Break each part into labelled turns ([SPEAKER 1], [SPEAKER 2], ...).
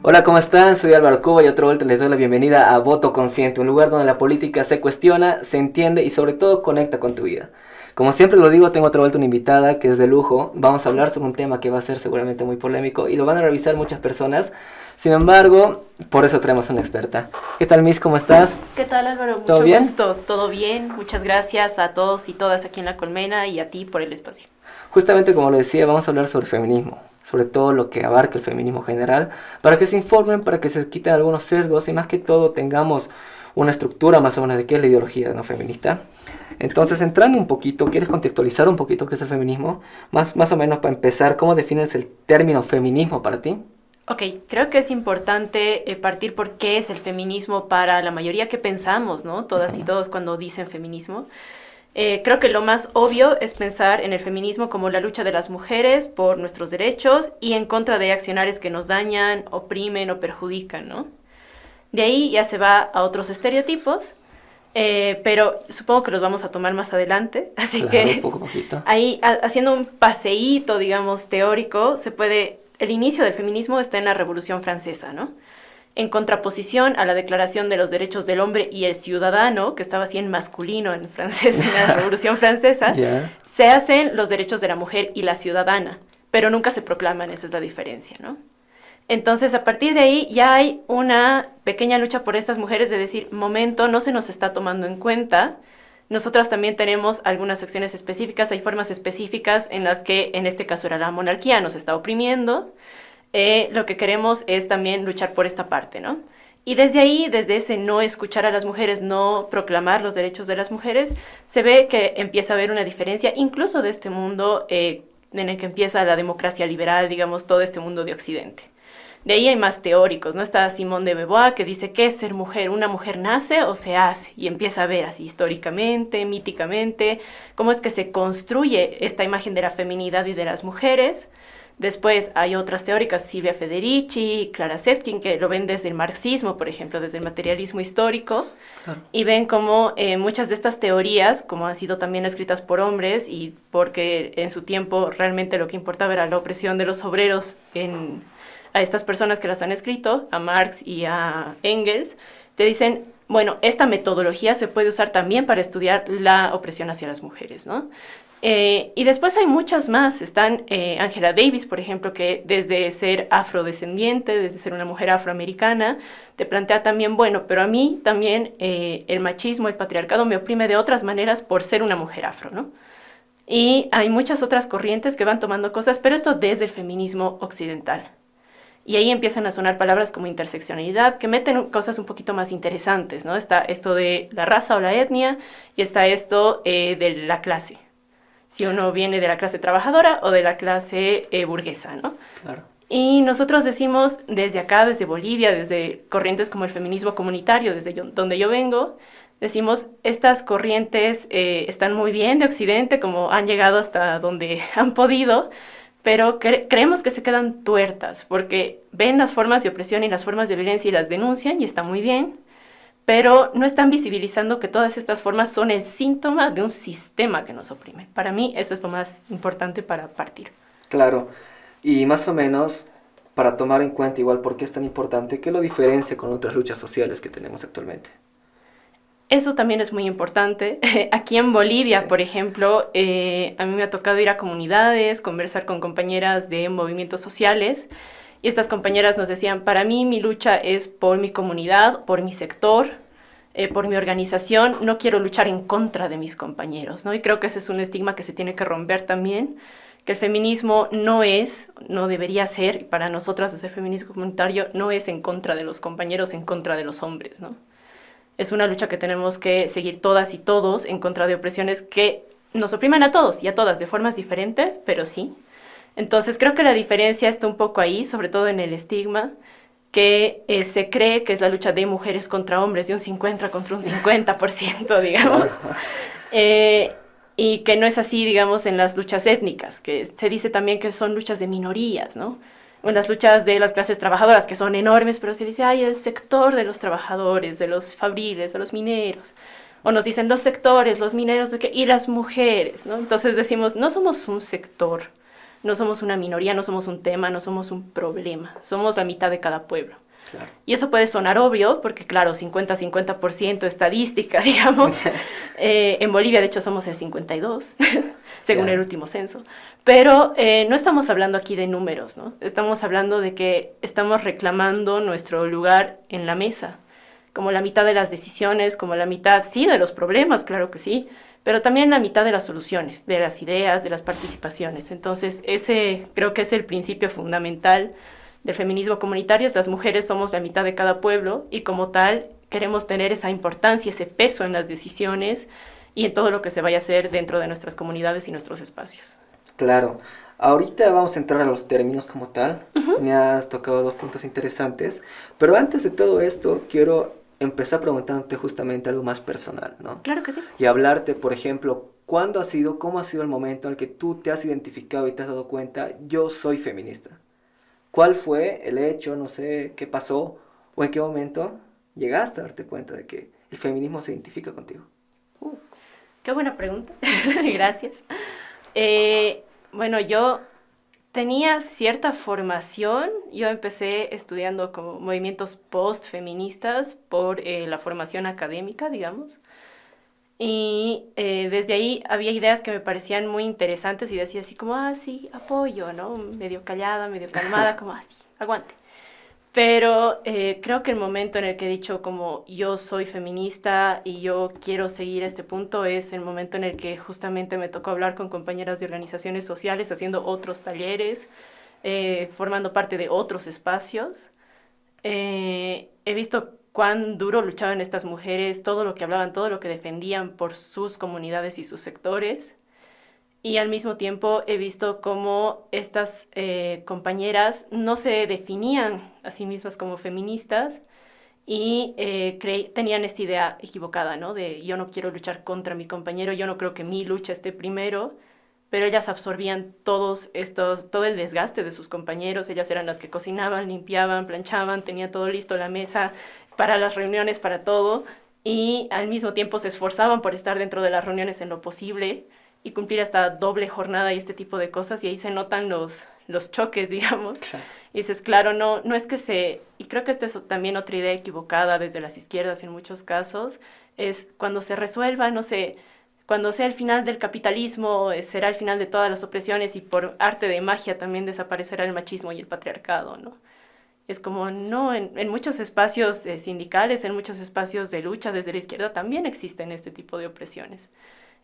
[SPEAKER 1] Hola, ¿cómo están? Soy Álvaro Cuba y otra vuelta les doy la bienvenida a Voto Consciente, un lugar donde la política se cuestiona, se entiende y sobre todo conecta con tu vida. Como siempre lo digo, tengo otra vuelta una invitada que es de lujo. Vamos a hablar sobre un tema que va a ser seguramente muy polémico y lo van a revisar muchas personas. Sin embargo, por eso traemos una experta. ¿Qué tal, Miss? ¿Cómo estás?
[SPEAKER 2] ¿Qué tal, Álvaro?
[SPEAKER 1] ¿Todo
[SPEAKER 2] Mucho
[SPEAKER 1] bien?
[SPEAKER 2] gusto. ¿Todo bien? Muchas gracias a todos y todas aquí en La Colmena y a ti por el espacio.
[SPEAKER 1] Justamente como lo decía, vamos a hablar sobre feminismo, sobre todo lo que abarca el feminismo general, para que se informen, para que se quiten algunos sesgos y más que todo tengamos una estructura más o menos de qué es la ideología no feminista. Entonces, entrando un poquito, ¿quieres contextualizar un poquito qué es el feminismo? Más o menos para empezar, ¿cómo defines el término feminismo para ti?
[SPEAKER 2] Ok, creo que es importante partir por qué es el feminismo para la mayoría que pensamos, ¿no? Todas y todos cuando dicen feminismo. Creo que lo más obvio es pensar en el feminismo como la lucha de las mujeres por nuestros derechos y en contra de accionarios que nos dañan, oprimen o perjudican, ¿no? De ahí ya se va a otros estereotipos, pero supongo que los vamos a tomar más adelante, así
[SPEAKER 1] Claro,
[SPEAKER 2] que
[SPEAKER 1] poco a poquito.
[SPEAKER 2] ahí haciendo un paseíto, digamos, teórico, el inicio del feminismo está en la Revolución Francesa, ¿no? En contraposición a la Declaración de los Derechos del Hombre y el Ciudadano, que estaba así en masculino en francés en la Revolución Francesa,
[SPEAKER 1] Ya.
[SPEAKER 2] se hacen los derechos de la mujer y la ciudadana, pero nunca se proclaman, esa es la diferencia, ¿no? Entonces, a partir de ahí ya hay una pequeña lucha por estas mujeres de decir, momento, no se nos está tomando en cuenta. Nosotras también tenemos algunas acciones específicas, hay formas específicas en las que, en este caso era la monarquía, nos está oprimiendo. Lo que queremos es también luchar por esta parte, ¿no? Y desde ahí, desde ese no escuchar a las mujeres, no proclamar los derechos de las mujeres, se ve que empieza a haber una diferencia, incluso de este mundo en el que empieza la democracia liberal, digamos, todo este mundo de Occidente. De ahí hay más teóricos, ¿no? Está Simone de Beauvoir que dice, ¿qué es ser mujer? ¿Una mujer nace o se hace? Y empieza a ver así históricamente, míticamente, cómo es que se construye esta imagen de la feminidad y de las mujeres. Después hay otras teóricas, Silvia Federici, Clara Zetkin, que lo ven desde el marxismo, por ejemplo, desde el materialismo histórico,
[SPEAKER 1] Claro.
[SPEAKER 2] y ven como muchas de estas teorías, como han sido también escritas por hombres, y porque en su tiempo realmente lo que importaba era la opresión de los obreros a estas personas que las han escrito, a Marx y a Engels, te dicen, bueno, esta metodología se puede usar también para estudiar la opresión hacia las mujeres, ¿no? Y después hay muchas más. Están Angela Davis, por ejemplo, que desde ser afrodescendiente, desde ser una mujer afroamericana, te plantea también, bueno, pero a mí también el machismo, el patriarcado me oprime de otras maneras por ser una mujer afro, ¿no? Y hay muchas otras corrientes que van tomando cosas, pero esto desde el feminismo occidental. Y ahí empiezan a sonar palabras como interseccionalidad, que meten cosas un poquito más interesantes, ¿no? Está esto de la raza o la etnia y está esto de la clase. Si uno viene de la clase trabajadora o de la clase burguesa, ¿no?
[SPEAKER 1] Claro.
[SPEAKER 2] Y nosotros decimos desde acá, desde Bolivia, desde corrientes como el feminismo comunitario, donde yo vengo, decimos, estas corrientes están muy bien de Occidente, como han llegado hasta donde han podido, pero creemos que se quedan tuertas, porque ven las formas de opresión y las formas de violencia y las denuncian, y está muy bien, pero no están visibilizando que todas estas formas son el síntoma de un sistema que nos oprime. Para mí eso es lo más importante para partir.
[SPEAKER 1] Claro. Y más o menos, para tomar en cuenta igual por qué es tan importante, ¿qué lo diferencia con otras luchas sociales que tenemos actualmente?
[SPEAKER 2] Eso también es muy importante. Aquí en Bolivia,
[SPEAKER 1] Sí.
[SPEAKER 2] por ejemplo, a mí me ha tocado ir a comunidades, conversar con compañeras de movimientos sociales, y estas compañeras nos decían, para mí mi lucha es por mi comunidad, por mi sector, por mi organización, no quiero luchar en contra de mis compañeros, ¿no? Y creo que ese es un estigma que se tiene que romper también, que el feminismo no debería ser, y para nosotras desde el feminismo comunitario, no es en contra de los compañeros, en contra de los hombres, ¿no? Es una lucha que tenemos que seguir todas y todos en contra de opresiones que nos opriman a todos y a todas de formas diferentes, pero sí. Entonces creo que la diferencia está un poco ahí, sobre todo en el estigma, que se cree que es la lucha de mujeres contra hombres, de un 50 contra un 50%, digamos.
[SPEAKER 1] Claro.
[SPEAKER 2] Eh, y que no es así, digamos, en las luchas étnicas, que se dice también que son luchas de minorías, ¿no? O en las luchas de las clases trabajadoras, que son enormes, pero se dice, ay, el sector de los trabajadores, de los fabriles, de los mineros. O nos dicen los sectores, los mineros y las mujeres, ¿no? Entonces decimos, no somos un sector, No somos una minoría, no somos un tema, no somos un problema. Somos la mitad de cada pueblo.
[SPEAKER 1] Claro.
[SPEAKER 2] Y eso puede sonar obvio, porque claro, 50-50% estadística, digamos. En Bolivia, de hecho, somos el 52, según el último censo. Pero no estamos hablando aquí de números, ¿no? Estamos hablando de que estamos reclamando nuestro lugar en la mesa, como la mitad de las decisiones, como la mitad, sí, de los problemas, claro que sí, pero también la mitad de las soluciones, de las ideas, de las participaciones. Entonces, ese creo que es el principio fundamental del feminismo comunitario. Las mujeres somos la mitad de cada pueblo y como tal queremos tener esa importancia, ese peso en las decisiones y en todo lo que se vaya a hacer dentro de nuestras comunidades y nuestros espacios.
[SPEAKER 1] Claro. Ahorita vamos a entrar a los términos como tal. Me has tocado dos puntos interesantes. Pero antes de todo esto, quiero empezar preguntándote justamente algo más personal, ¿no?
[SPEAKER 2] Claro que sí.
[SPEAKER 1] Y hablarte, por ejemplo, cómo ha sido el momento en el que tú te has identificado y te has dado cuenta, yo soy feminista. ¿Cuál fue el hecho, no sé, qué pasó o en qué momento llegaste a darte cuenta de que el feminismo se identifica contigo?
[SPEAKER 2] Qué buena pregunta. Gracias. Bueno, yo tenía cierta formación. Yo empecé estudiando como movimientos post-feministas por la formación académica, digamos. Y desde ahí había ideas que me parecían muy interesantes y decía así como, sí, apoyo, ¿no? Medio callada, medio calmada, como así, aguante. Pero creo que el momento en el que he dicho como yo soy feminista y yo quiero seguir este punto es el momento en el que justamente me tocó hablar con compañeras de organizaciones sociales, haciendo otros talleres, formando parte de otros espacios. He visto cuán duro luchaban estas mujeres, todo lo que hablaban, todo lo que defendían por sus comunidades y sus sectores. Y al mismo tiempo he visto cómo estas compañeras no se definían a sí mismas como feministas y tenían esta idea equivocada, ¿no? De yo no quiero luchar contra mi compañero, yo no creo que mi lucha esté primero, pero ellas absorbían todo el desgaste de sus compañeros. Ellas eran las que cocinaban, limpiaban, planchaban, tenía todo listo en la mesa para las reuniones, para todo, y al mismo tiempo se esforzaban por estar dentro de las reuniones en lo posible y cumplir esta doble jornada y este tipo de cosas, y ahí se notan los choques, digamos. Claro. Y dices, claro, no es que y creo que esta es también otra idea equivocada desde las izquierdas en muchos casos, es cuando se resuelva, no sé, cuando sea el final del capitalismo, será el final de todas las opresiones y por arte de magia también desaparecerá el machismo y el patriarcado, ¿no? Es como, no, en muchos espacios sindicales, en muchos espacios de lucha desde la izquierda también existen este tipo de opresiones.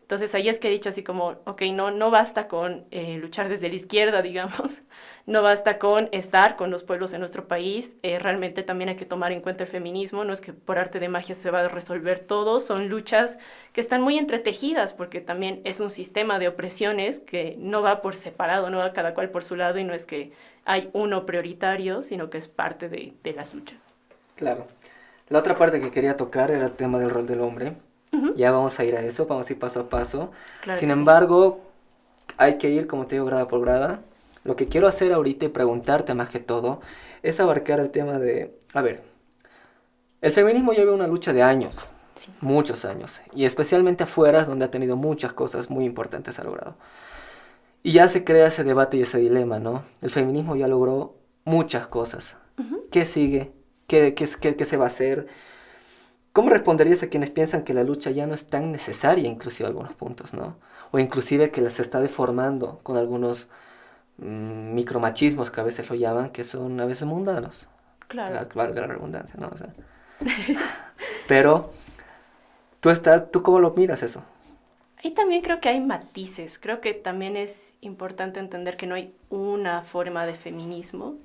[SPEAKER 2] Entonces ahí es que he dicho así como, ok, no basta con luchar desde la izquierda, digamos, no basta con estar con los pueblos en nuestro país, realmente también hay que tomar en cuenta el feminismo, no es que por arte de magia se va a resolver todo, son luchas que están muy entretejidas porque también es un sistema de opresiones que no va por separado, no va cada cual por su lado y no es que hay uno prioritario, sino que es parte de las luchas.
[SPEAKER 1] Claro. La otra parte que quería tocar era el tema del rol del hombre. Ya vamos a ir a eso, vamos a ir paso a paso. Claro. Sin embargo, hay que ir, como te digo, grada por grada. Lo que quiero hacer ahorita y preguntarte más que todo es abarcar el tema de, a ver, el feminismo lleva una lucha de años, sí, muchos años, y especialmente afuera, donde ha tenido muchas cosas muy importantes ha logrado. Y ya se crea ese debate y ese dilema, ¿no? El feminismo ya logró muchas cosas. ¿Qué sigue? ¿Qué se va a hacer? ¿Cómo responderías a quienes piensan que la lucha ya no es tan necesaria, inclusive a algunos puntos, ¿no? O inclusive que se está deformando con algunos micromachismos que a veces lo llaman, que son a veces mundanos. Claro. Valga la redundancia, ¿no? O sea, pero, ¿tú cómo lo miras eso?
[SPEAKER 2] Ahí también creo que hay matices. Creo que también es importante entender que no hay una forma de feminismo.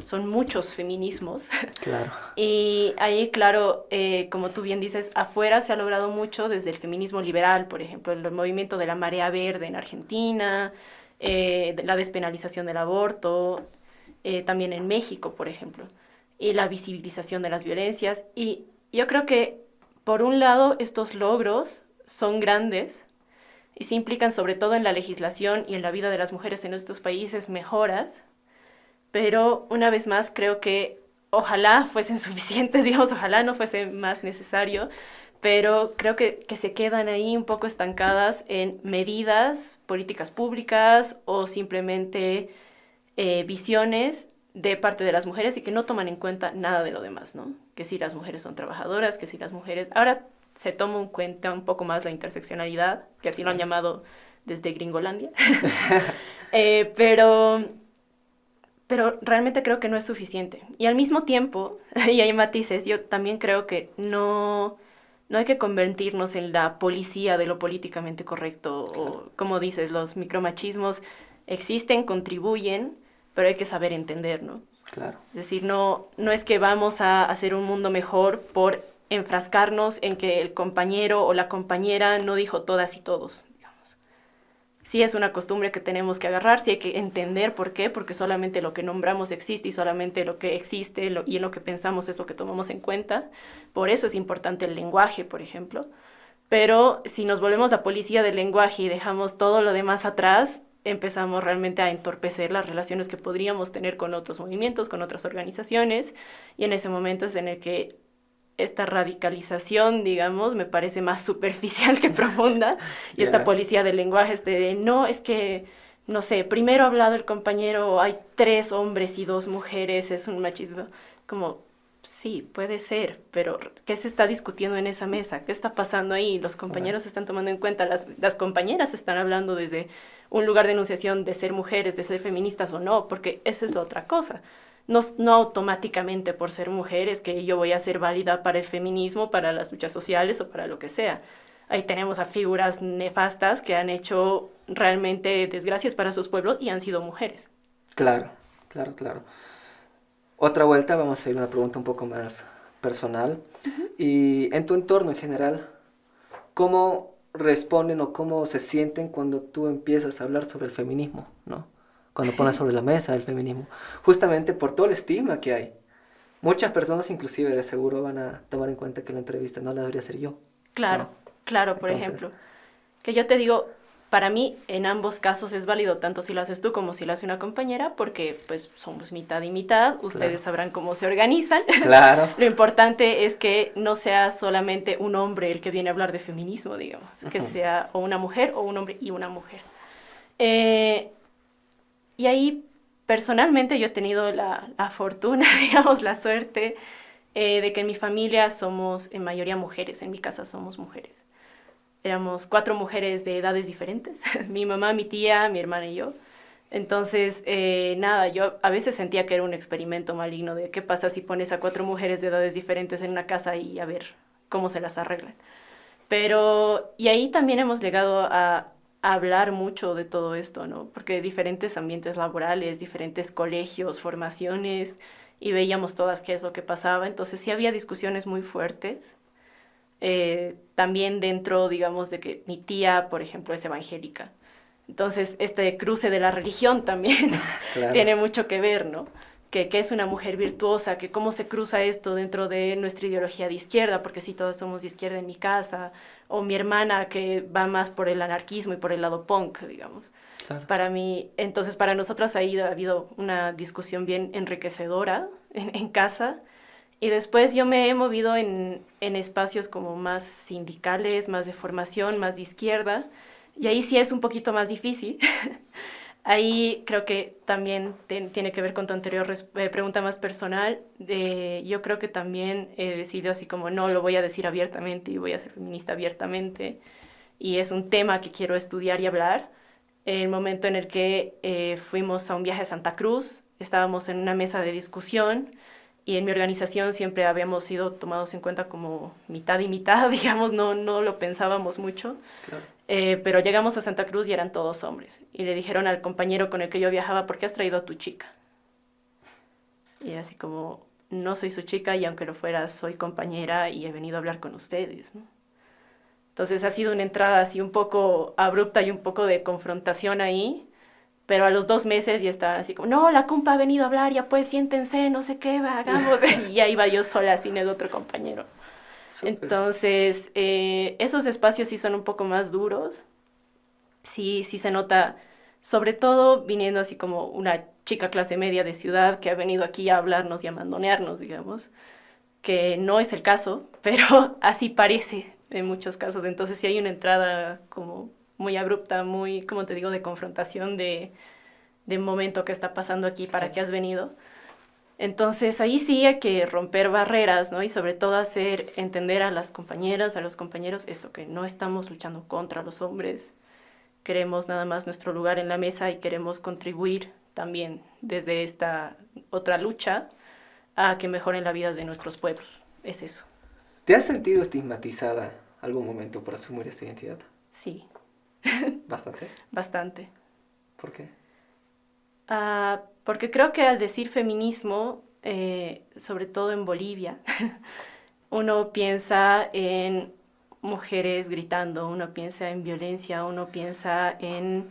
[SPEAKER 2] Son muchos feminismos.
[SPEAKER 1] Claro.
[SPEAKER 2] Y ahí, claro, como tú bien dices, afuera se ha logrado mucho desde el feminismo liberal, por ejemplo, el movimiento de la marea verde en Argentina, la despenalización del aborto, también en México, por ejemplo, y la visibilización de las violencias. Y yo creo que, por un lado, estos logros son grandes y se implican sobre todo en la legislación y en la vida de las mujeres en estos países mejoras. Pero una vez más creo que ojalá fuesen suficientes, digamos, ojalá no fuese más necesario, pero creo que se quedan ahí un poco estancadas en medidas, políticas públicas o simplemente visiones de parte de las mujeres y que no toman en cuenta nada de lo demás, ¿no? Que si las mujeres son trabajadoras, que si las mujeres... Ahora se toma en cuenta un poco más la interseccionalidad, que así lo han llamado desde Gringolandia. Pero realmente creo que no es suficiente. Y al mismo tiempo, y hay matices, yo también creo que no hay que convertirnos en la policía de lo políticamente correcto. Claro. O, como dices, los micromachismos existen, contribuyen, pero hay que saber entender, ¿no?
[SPEAKER 1] Claro.
[SPEAKER 2] Es decir, no es que vamos a hacer un mundo mejor por enfrascarnos en que el compañero o la compañera no dijo todas y todos. Sí es una costumbre que tenemos que agarrar, sí hay que entender por qué, porque solamente lo que nombramos existe y solamente lo que existe y en lo que pensamos es lo que tomamos en cuenta. Por eso es importante el lenguaje, por ejemplo. Pero si nos volvemos la policía del lenguaje y dejamos todo lo demás atrás, empezamos realmente a entorpecer las relaciones que podríamos tener con otros movimientos, con otras organizaciones, y en ese momento es en el que esta radicalización, digamos, me parece más superficial que profunda. Y esta policía del lenguaje, no, es que, no sé, primero ha hablado el compañero, hay 3 hombres y 2 mujeres, es un machismo. Como, sí, puede ser, pero ¿qué se está discutiendo en esa mesa? ¿Qué está pasando ahí? Los compañeros están tomando en cuenta, las compañeras están hablando desde un lugar de enunciación de ser mujeres, de ser feministas o no, porque esa es la otra cosa. No automáticamente por ser mujer es que yo voy a ser válida para el feminismo, para las luchas sociales o para lo que sea. Ahí tenemos a figuras nefastas que han hecho realmente desgracias para sus pueblos y han sido mujeres.
[SPEAKER 1] Claro. Otra vuelta, vamos a hacer una pregunta un poco más personal. Uh-huh. Y en tu entorno en general, ¿cómo responden o cómo se sienten cuando tú empiezas a hablar sobre el feminismo, ¿no? Cuando pones sobre la mesa el feminismo, justamente por todo el estigma que hay. Muchas personas inclusive de seguro van a tomar en cuenta que la entrevista no la debería hacer yo.
[SPEAKER 2] Claro, ¿no? Claro, por ejemplo. Que yo te digo, para mí en ambos casos es válido, tanto si lo haces tú como si lo hace una compañera, porque pues somos mitad y mitad, ustedes sabrán cómo se organizan.
[SPEAKER 1] Claro.
[SPEAKER 2] Lo importante es que no sea solamente un hombre el que viene a hablar de feminismo, digamos, que sea o una mujer o un hombre y una mujer. Y ahí, personalmente, yo he tenido la fortuna, digamos, la suerte de que en mi familia somos en mayoría mujeres, en mi casa somos mujeres. Éramos 4 mujeres de edades diferentes, mi mamá, mi tía, mi hermana y yo. Entonces, nada, yo a veces sentía que era un experimento maligno de qué pasa si pones a 4 mujeres de edades diferentes en una casa y a ver cómo se las arreglan. Y ahí también hemos llegado a hablar mucho de todo esto, ¿no? Porque diferentes ambientes laborales, diferentes colegios, formaciones, y veíamos todas qué es lo que pasaba. Entonces sí había discusiones muy fuertes. También dentro, digamos, de que mi tía, por ejemplo, es evangélica. Entonces este cruce de la religión también tiene mucho que ver, ¿no? Que es una mujer virtuosa, que cómo se cruza esto dentro de nuestra ideología de izquierda, porque sí, todos somos de izquierda en mi casa, o mi hermana que va más por el anarquismo y por el lado punk, digamos. Claro. Para mí, entonces para nosotras ahí ha habido una discusión bien enriquecedora en casa, y después yo me he movido en espacios como más sindicales, más de formación, más de izquierda, y ahí sí es un poquito más difícil. Ahí creo que también tiene que ver con tu anterior pregunta más personal. Yo creo que también he decidido así como no lo voy a decir abiertamente y voy a ser feminista abiertamente. Y es un tema que quiero estudiar y hablar. El momento en el que fuimos a un viaje a Santa Cruz, estábamos en una mesa de discusión y en mi organización siempre habíamos sido tomados en cuenta como mitad y mitad, digamos, no lo pensábamos mucho. Claro. Pero llegamos a Santa Cruz y eran todos hombres. Y le dijeron al compañero con el que yo viajaba, ¿por qué has traído a tu chica? Y así como, no soy su chica y aunque lo fuera, soy compañera y he venido a hablar con ustedes, ¿no? Entonces ha sido una entrada así un poco abrupta y un poco de confrontación ahí. Pero a los 2 meses ya estaban así como, no, la compa ha venido a hablar, ya pues siéntense, no sé qué, hagamos. Y ahí iba yo sola sin el otro compañero. Super. Entonces, esos espacios sí son un poco más duros. Sí se nota, sobre todo viniendo así como una chica clase media de ciudad que ha venido aquí a hablarnos y a mandonearnos, digamos, que no es el caso, pero así parece en muchos casos. Entonces sí hay una entrada como muy abrupta, muy, como te digo, de confrontación de momento que está pasando aquí, para qué has venido. Entonces ahí sí hay que romper barreras, ¿no? Y sobre todo hacer entender a las compañeras, a los compañeros, esto, que no estamos luchando contra los hombres, queremos nada más nuestro lugar en la mesa y queremos contribuir también desde esta otra lucha a que mejoren la vida de nuestros pueblos. Es eso.
[SPEAKER 1] ¿Te has sentido estigmatizada algún momento por asumir esta identidad?
[SPEAKER 2] Sí.
[SPEAKER 1] ¿Bastante?
[SPEAKER 2] Bastante.
[SPEAKER 1] ¿Por qué?
[SPEAKER 2] Porque creo que al decir feminismo, sobre todo en Bolivia, uno piensa en mujeres gritando, uno piensa en violencia, uno piensa en,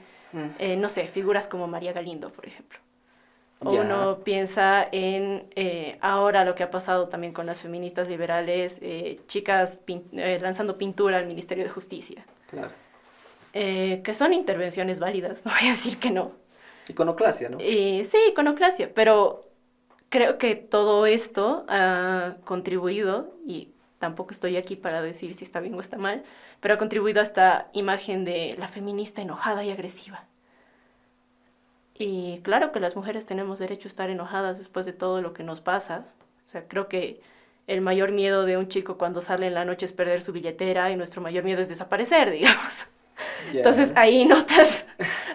[SPEAKER 2] no sé, figuras como María Galindo, por ejemplo. O uno piensa en ahora lo que ha pasado también con las feministas liberales, chicas lanzando pintura al Ministerio de Justicia.
[SPEAKER 1] Claro.
[SPEAKER 2] Que son intervenciones válidas, no voy a decir que no.
[SPEAKER 1] Iconoclasia, ¿no?
[SPEAKER 2] Sí, iconoclasia, pero creo que todo esto ha contribuido, y tampoco estoy aquí para decir si está bien o está mal, pero ha contribuido a esta imagen de la feminista enojada y agresiva. Y claro que las mujeres tenemos derecho a estar enojadas después de todo lo que nos pasa. O sea, creo que el mayor miedo de un chico cuando sale en la noche es perder su billetera, y nuestro mayor miedo es desaparecer, digamos. Yeah. Entonces ahí notas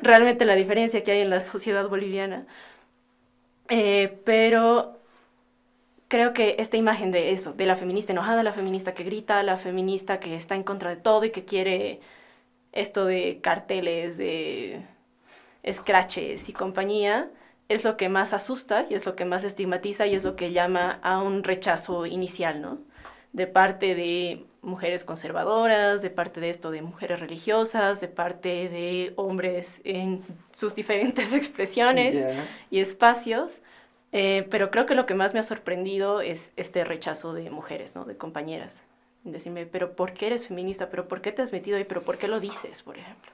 [SPEAKER 2] realmente la diferencia que hay en la sociedad boliviana. Pero creo que esta imagen de eso, de la feminista enojada, la feminista que grita, la feminista que está en contra de todo y que quiere esto de carteles, de scratches y compañía, es lo que más asusta y es lo que más estigmatiza y es lo que llama a un rechazo inicial, ¿no? De parte de mujeres conservadoras, de parte de esto de mujeres religiosas, de parte de hombres en sus diferentes expresiones y espacios. Pero creo que lo que más me ha sorprendido es este rechazo de mujeres, ¿no? De compañeras. Decirme, pero ¿por qué eres feminista? ¿Pero por qué te has metido ahí? ¿Pero por qué lo dices, por ejemplo?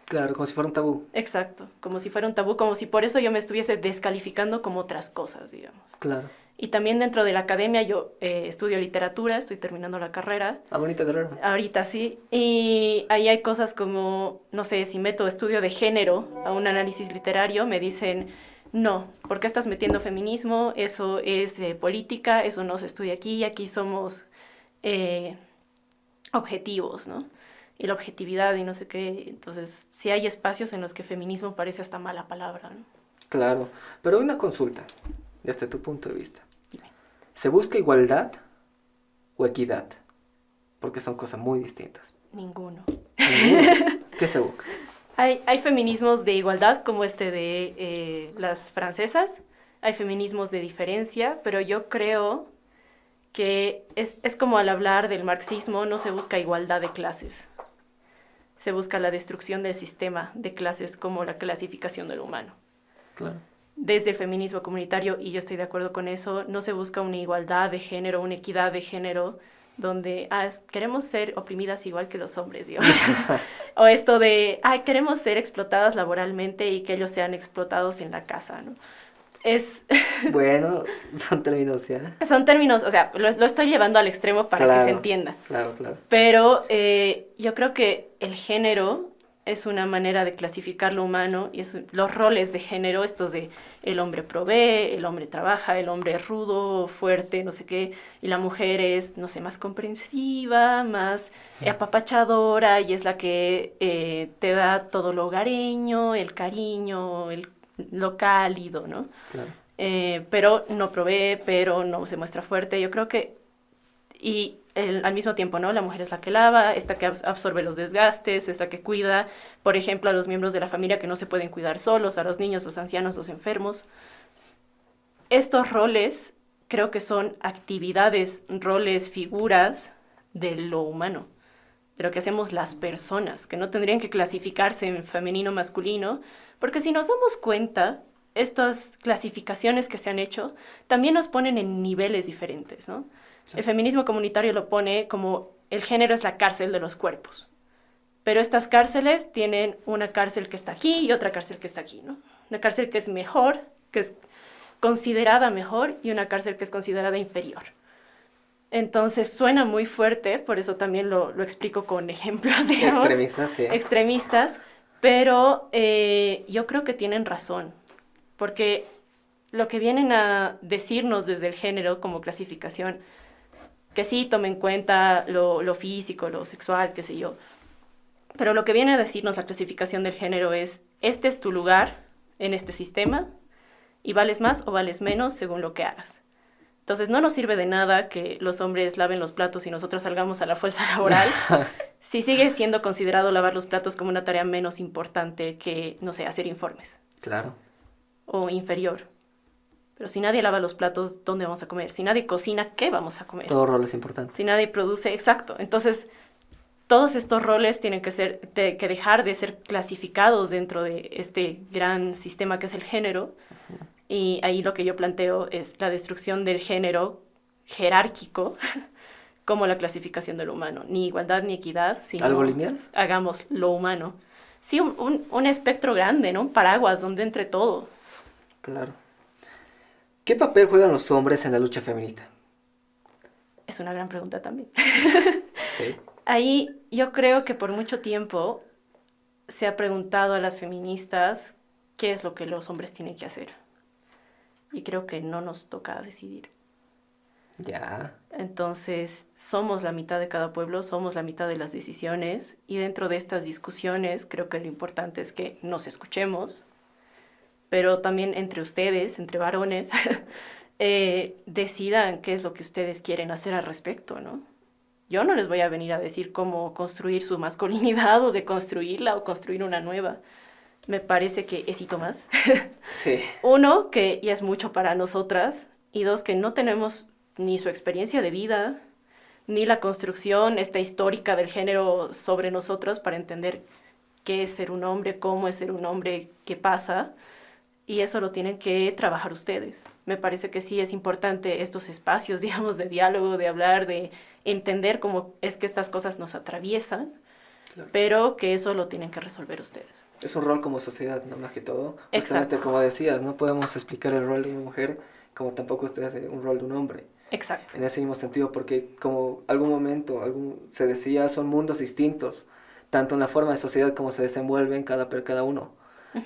[SPEAKER 1] Claro, como si fuera un tabú.
[SPEAKER 2] Exacto, como si fuera un tabú, como si por eso yo me estuviese descalificando como otras cosas, digamos.
[SPEAKER 1] Claro.
[SPEAKER 2] Y también dentro de la academia yo estudio literatura, estoy terminando la carrera.
[SPEAKER 1] Ah, bonita carrera.
[SPEAKER 2] Ahorita sí. Y ahí hay cosas como, no sé, si meto estudio de género a un análisis literario, me dicen, no, ¿por qué estás metiendo feminismo? Eso es política, eso no se estudia aquí, aquí somos objetivos, ¿no? Y la objetividad y no sé qué. Entonces, sí hay espacios en los que feminismo parece hasta mala palabra, ¿no?
[SPEAKER 1] Claro, pero una consulta, desde tu punto de vista.
[SPEAKER 2] Dime.
[SPEAKER 1] ¿Se busca igualdad o equidad? Porque son cosas muy distintas.
[SPEAKER 2] Ninguno.
[SPEAKER 1] ¿Qué se busca?
[SPEAKER 2] Hay feminismos de igualdad, como este de las francesas. Hay feminismos de diferencia, pero yo creo que es como al hablar del marxismo, no se busca igualdad de clases. Se busca la destrucción del sistema de clases como la clasificación del humano.
[SPEAKER 1] Claro.
[SPEAKER 2] Desde el feminismo comunitario, y yo estoy de acuerdo con eso, no se busca una igualdad de género, una equidad de género, donde queremos ser oprimidas igual que los hombres, digamos. O esto de, queremos ser explotadas laboralmente y que ellos sean explotados en la casa, ¿no?
[SPEAKER 1] Bueno, son términos ya.
[SPEAKER 2] Son términos, o sea, lo estoy llevando al extremo para que se entienda.
[SPEAKER 1] Claro, claro.
[SPEAKER 2] Pero yo creo que el género es una manera de clasificar lo humano y los roles de género, estos de el hombre provee, el hombre trabaja, el hombre es rudo, fuerte, no sé qué, y la mujer es, no sé, más comprensiva, más apapachadora y es la que te da todo lo hogareño, el cariño, lo cálido, ¿no?
[SPEAKER 1] Claro.
[SPEAKER 2] Pero no provee, pero no se muestra fuerte. Yo creo que, y al mismo tiempo, ¿no? La mujer es la que lava, es la que absorbe los desgastes, es la que cuida, por ejemplo, a los miembros de la familia que no se pueden cuidar solos, a los niños, los ancianos, los enfermos. Estos roles creo que son actividades, roles, figuras de lo humano, de lo que hacemos las personas, que no tendrían que clasificarse en femenino, masculino, porque si nos damos cuenta, estas clasificaciones que se han hecho también nos ponen en niveles diferentes, ¿no? Sí. El feminismo comunitario lo pone como el género es la cárcel de los cuerpos, pero estas cárceles tienen una cárcel que está aquí y otra cárcel que está aquí, ¿no? Una cárcel que es mejor, que es considerada mejor, y una cárcel que es considerada inferior. Entonces suena muy fuerte, por eso también lo explico con ejemplos, digamos,
[SPEAKER 1] Extremistas, sí.
[SPEAKER 2] extremistas, pero yo creo que tienen razón, porque lo que vienen a decirnos desde el género como clasificación, que sí tome en cuenta lo físico, lo sexual, qué sé yo, pero lo que viene a decirnos la clasificación del género es, este es tu lugar en este sistema y vales más o vales menos según lo que hagas. Entonces no nos sirve de nada que los hombres laven los platos y nosotros salgamos a la fuerza laboral si sigue siendo considerado lavar los platos como una tarea menos importante que, no sé, hacer informes
[SPEAKER 1] Claro.
[SPEAKER 2] o inferior. Pero si nadie lava los platos, ¿dónde vamos a comer? Si nadie cocina, ¿qué vamos a comer?
[SPEAKER 1] Todo rol es importante.
[SPEAKER 2] Si nadie produce, exacto. Entonces, todos estos roles tienen que dejar de ser clasificados dentro de este gran sistema que es el género. Y ahí lo que yo planteo es la destrucción del género jerárquico como la clasificación de lo humano. Ni igualdad ni equidad, sino
[SPEAKER 1] ¿Algo lineal?
[SPEAKER 2] hagamos lo humano. Sí, un espectro grande, ¿no? Un paraguas donde entre todo.
[SPEAKER 1] Claro. ¿Qué papel juegan los hombres en la lucha feminista?
[SPEAKER 2] Es una gran pregunta también.
[SPEAKER 1] Sí.
[SPEAKER 2] Ahí yo creo que por mucho tiempo se ha preguntado a las feministas qué es lo que los hombres tienen que hacer. Y creo que no nos toca decidir.
[SPEAKER 1] Ya.
[SPEAKER 2] Entonces, somos la mitad de cada pueblo, somos la mitad de las decisiones y dentro de estas discusiones creo que lo importante es que nos escuchemos, pero también entre ustedes, entre varones, decidan qué es lo que ustedes quieren hacer al respecto, ¿no? Yo no les voy a venir a decir cómo construir su masculinidad o deconstruirla o construir una nueva. Me parece que éxito más.
[SPEAKER 1] Sí.
[SPEAKER 2] Uno, que ya es mucho para nosotras, y dos, que no tenemos ni su experiencia de vida, ni la construcción esta histórica del género sobre nosotros para entender qué es ser un hombre, cómo es ser un hombre, qué pasa, y eso lo tienen que trabajar ustedes. Me parece que sí es importante estos espacios, digamos, de diálogo, de hablar, de entender cómo es que estas cosas nos atraviesan,
[SPEAKER 1] Claro.
[SPEAKER 2] pero que eso lo tienen que resolver ustedes.
[SPEAKER 1] Es un rol como sociedad, no más que todo.
[SPEAKER 2] Exacto.
[SPEAKER 1] Justamente como decías, no podemos explicar el rol de una mujer como tampoco ustedes de un rol de un hombre.
[SPEAKER 2] Exacto.
[SPEAKER 1] En ese mismo sentido, porque como algún momento se decía, son mundos distintos, tanto en la forma de sociedad como se desenvuelven cada uno.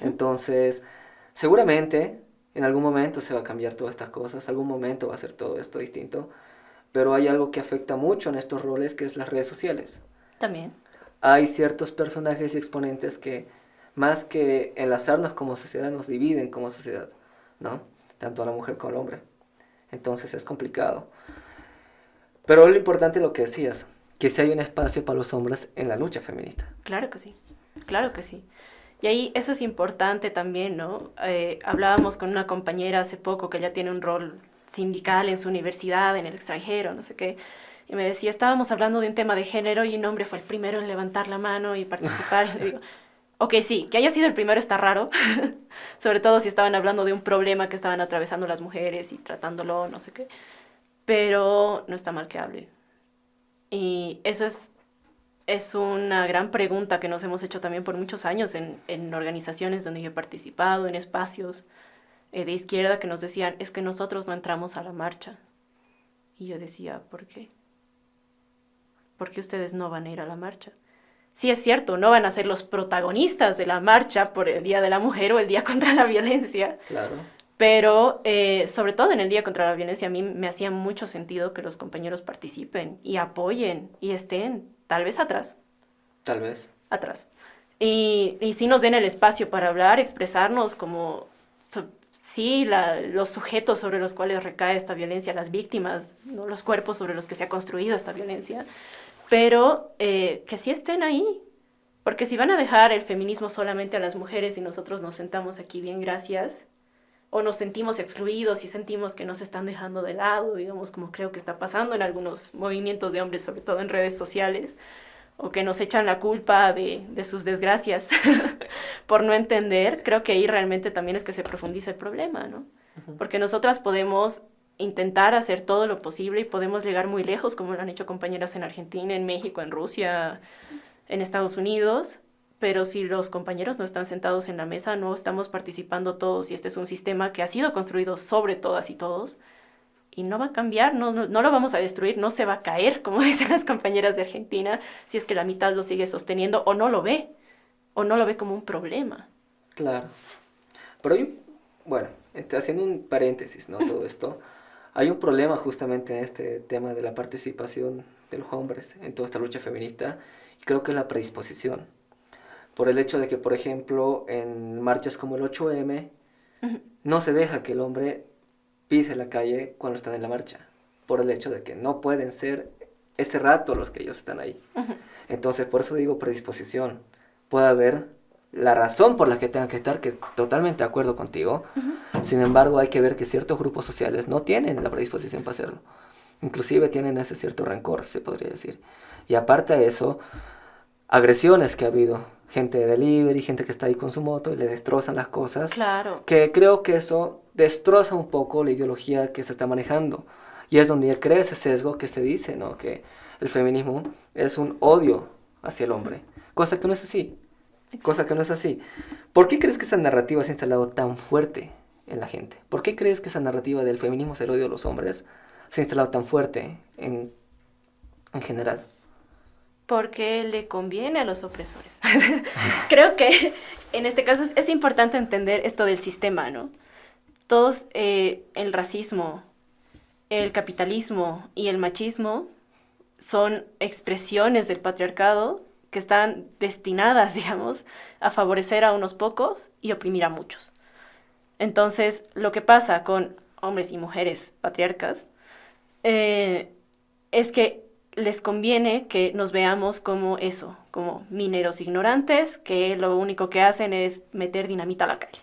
[SPEAKER 1] Entonces, seguramente en algún momento se va a cambiar todas estas cosas, algún momento va a ser todo esto distinto, pero hay algo que afecta mucho en estos roles, que es las redes sociales.
[SPEAKER 2] También.
[SPEAKER 1] Hay ciertos personajes y exponentes que, más que enlazarnos como sociedad, nos dividen como sociedad, ¿no? Tanto a la mujer como al hombre. Entonces es complicado. Pero lo importante es lo que decías, que si hay un espacio para los hombres en la lucha feminista.
[SPEAKER 2] Claro que sí, claro que sí. Y ahí eso es importante también, ¿no? Hablábamos con una compañera hace poco que ella tiene un rol sindical en su universidad, en el extranjero, no sé qué, y me decía, estábamos hablando de un tema de género y un hombre fue el primero en levantar la mano y participar. Y le digo, ok, sí, que haya sido el primero está raro, sobre todo si estaban hablando de un problema que estaban atravesando las mujeres y tratándolo, no sé qué, pero no está mal que hable. Y eso es una gran pregunta que nos hemos hecho también por muchos años en organizaciones donde yo he participado, en espacios de izquierda que nos decían, es que nosotros no entramos a la marcha. Y yo decía, ¿por qué? ¿Por qué ustedes no van a ir a la marcha? Sí, es cierto, no van a ser los protagonistas de la marcha por el Día de la Mujer o el Día contra la Violencia.
[SPEAKER 1] Claro.
[SPEAKER 2] Pero sobre todo en el Día contra la Violencia a mí me hacía mucho sentido que los compañeros participen y apoyen y estén, tal vez atrás.
[SPEAKER 1] Tal vez.
[SPEAKER 2] Atrás. Y sí nos den el espacio para hablar, expresarnos como, sí, los sujetos sobre los cuales recae esta violencia, las víctimas, ¿no? Los cuerpos sobre los que se ha construido esta violencia, pero que sí estén ahí. Porque si van a dejar el feminismo solamente a las mujeres y nosotros nos sentamos aquí bien, gracias, o nos sentimos excluidos y sentimos que nos están dejando de lado, digamos, como creo que está pasando en algunos movimientos de hombres, sobre todo en redes sociales, o que nos echan la culpa de sus desgracias por no entender, creo que ahí realmente también es que se profundiza el problema, ¿no? Porque nosotras podemos intentar hacer todo lo posible y podemos llegar muy lejos, como lo han hecho compañeras en Argentina, en México, en Rusia, en Estados Unidos, pero si los compañeros no están sentados en la mesa, no estamos participando todos, y este es un sistema que ha sido construido sobre todas y todos, y no va a cambiar, no lo vamos a destruir, no se va a caer, como dicen las compañeras de Argentina, si es que la mitad lo sigue sosteniendo o no lo ve como un problema.
[SPEAKER 1] Claro. Pero bueno, haciendo un paréntesis, ¿no? Todo esto, hay un problema justamente en este tema de la participación de los hombres en toda esta lucha feminista, y creo que es la predisposición. Por el hecho de que, por ejemplo, en marchas como el 8M, no se deja que el hombre pise la calle cuando están en la marcha, por el hecho de que no pueden ser ese rato los que ellos están ahí. Entonces, por eso digo predisposición. Puede haber la razón por la que tengan que estar, que totalmente de acuerdo contigo. Sin embargo, hay que ver que ciertos grupos sociales no tienen la predisposición para hacerlo. Inclusive tienen ese cierto rencor, se podría decir. Y aparte de eso, agresiones que ha habido. Gente de delivery, gente que está ahí con su moto y le destrozan las cosas.
[SPEAKER 2] Claro.
[SPEAKER 1] Que creo que eso destroza un poco la ideología que se está manejando. Y es donde crea ese sesgo que se dice, ¿no? Que el feminismo es un odio hacia el hombre. Cosa que no es así. Exacto. Cosa que no es así. ¿Por qué crees que esa narrativa se ha instalado tan fuerte en la gente? ¿Por qué crees que esa narrativa del feminismo es el odio a los hombres se ha instalado tan fuerte en general?
[SPEAKER 2] Porque le conviene a los opresores. Creo que en este caso es importante entender esto del sistema, ¿no? Todos, el racismo, el capitalismo y el machismo son expresiones del patriarcado que están destinadas, digamos, a favorecer a unos pocos y oprimir a muchos. Entonces, lo que pasa con hombres y mujeres patriarcas es que les conviene que nos veamos como eso, como mineros ignorantes que lo único que hacen es meter dinamita a la calle.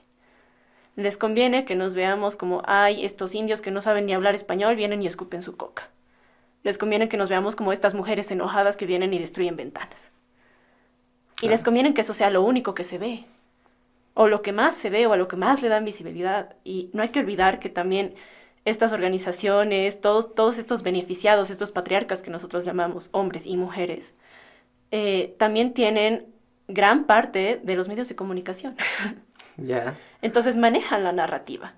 [SPEAKER 2] Les conviene que nos veamos como, ay, estos indios que no saben ni hablar español vienen y escupen su coca. Les conviene que nos veamos como estas mujeres enojadas que vienen y destruyen ventanas. Y les conviene que eso sea lo único que se ve, o lo que más se ve, o a lo que más le dan visibilidad. Y no hay que olvidar que también estas organizaciones, todos estos beneficiados, estos patriarcas que nosotros llamamos hombres y mujeres, también tienen gran parte de los medios de comunicación.
[SPEAKER 1] Yeah.
[SPEAKER 2] Entonces manejan la narrativa.